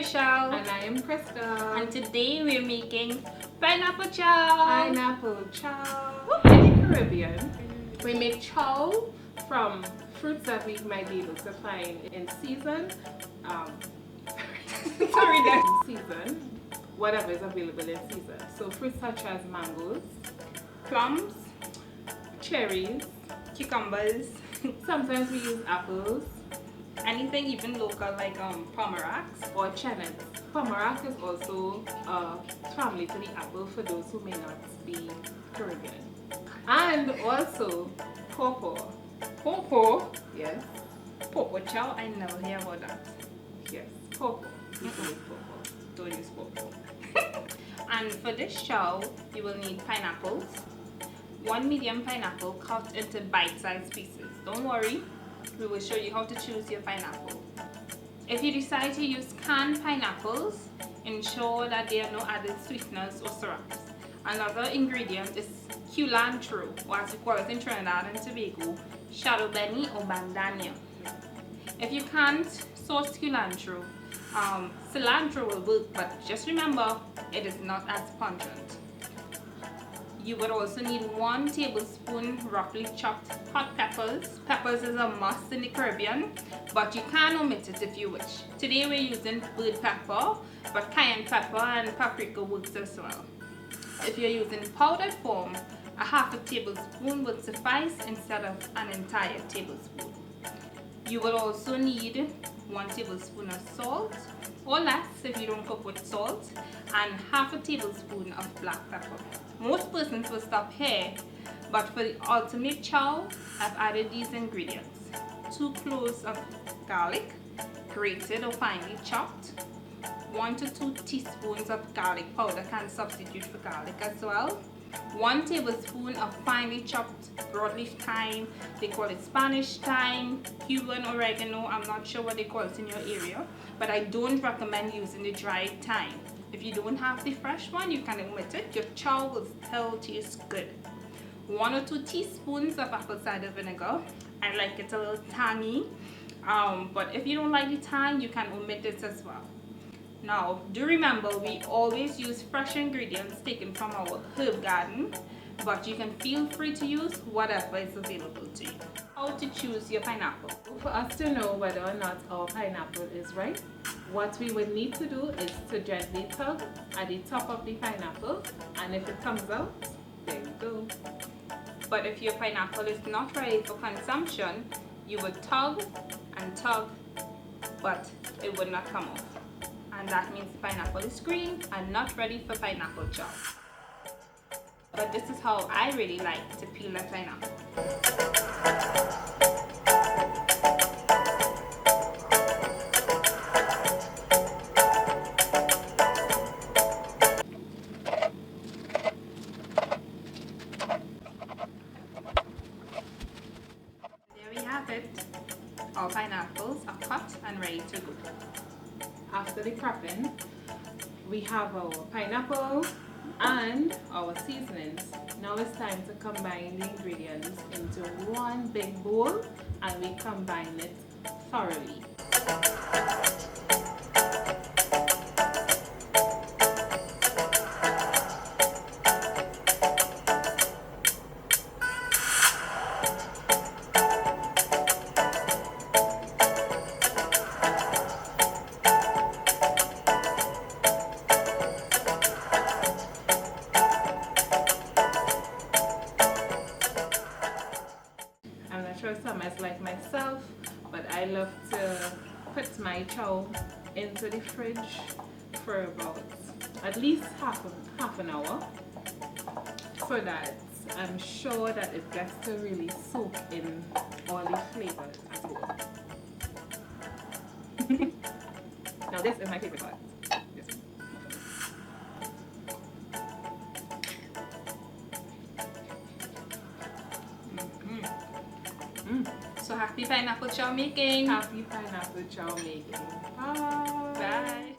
Rochelle. And I am Krista. And today we're making pineapple chow. Pineapple chow. In the Caribbean, we make chow from fruits that we might be able to find in season. Season. Whatever is available in season. So fruits such as mangoes, Plums, cherries, cucumbers, sometimes we use apples, anything even local like pomerancs or cherries. Pomerac is also a family to the apple for those who may not be Caribbean. And also pawpaw. Pawpaw. Yes. Pawpaw chow, I never hear about that. Yes. Pawpaw. We use pawpaw. Don't use pawpaw. And for this chow, you will need pineapples. 1 medium pineapple cut into bite-sized pieces. Don't worry, we will show you how to choose your pineapple. If you decide to use canned pineapples, ensure that there are no added sweeteners or syrups. Another ingredient is cilantro, or as we call it in Trinidad and Tobago, shadow benny or bandania. If you can't source cilantro, cilantro will work, but just remember it is not as pungent. You would also need 1 tablespoon roughly chopped hot peppers. Peppers is a must in the Caribbean, but you can omit it if you wish. Today we're using bird pepper, but cayenne pepper and paprika works as well. If you're using powdered form, a half a tablespoon would suffice instead of an entire tablespoon. You will also need 1 tablespoon of salt, or less if you don't cook with salt, and half a tablespoon of black pepper. Most persons will stop here, but for the ultimate chow, I've added these ingredients. 2 cloves of garlic, grated or finely chopped. 1 to 2 teaspoons of garlic powder, can substitute for garlic as well. 1 tablespoon of finely chopped broadleaf thyme. They call it Spanish thyme, Cuban oregano. I'm not sure what they call it in your area, but I don't recommend using the dried thyme. If you don't have the fresh one, you can omit it. Your chow will still taste good. 1 or 2 teaspoons of apple cider vinegar. I like it a little tangy, but if you don't like the tang, you can omit it as well. Now, do remember, we always use fresh ingredients taken from our herb garden, but you can feel free to use whatever is available to you. How to choose your pineapple? For us to know whether or not our pineapple is ripe, what we would need to do is to gently tug at the top of the pineapple, and if it comes out, there we go. But if your pineapple is not ready for consumption, you would tug and tug, but it would not come off. And that means the pineapple is green and not ready for pineapple chow. But this is how I really like to peel a pineapple. There we have it. Our pineapples are cut and ready to go. After the cropping, we have our pineapple and our seasonings. Now it's time to combine the ingredients into one big bowl, and we combine it thoroughly. I'm not sure some is like myself, but I love to put my chow into the fridge for about at least half an hour, so that I'm sure that it gets to really soak in all the flavors as well. Now this is my favorite part. This one. So happy pineapple chow making! Happy pineapple chow making. Bye. Bye!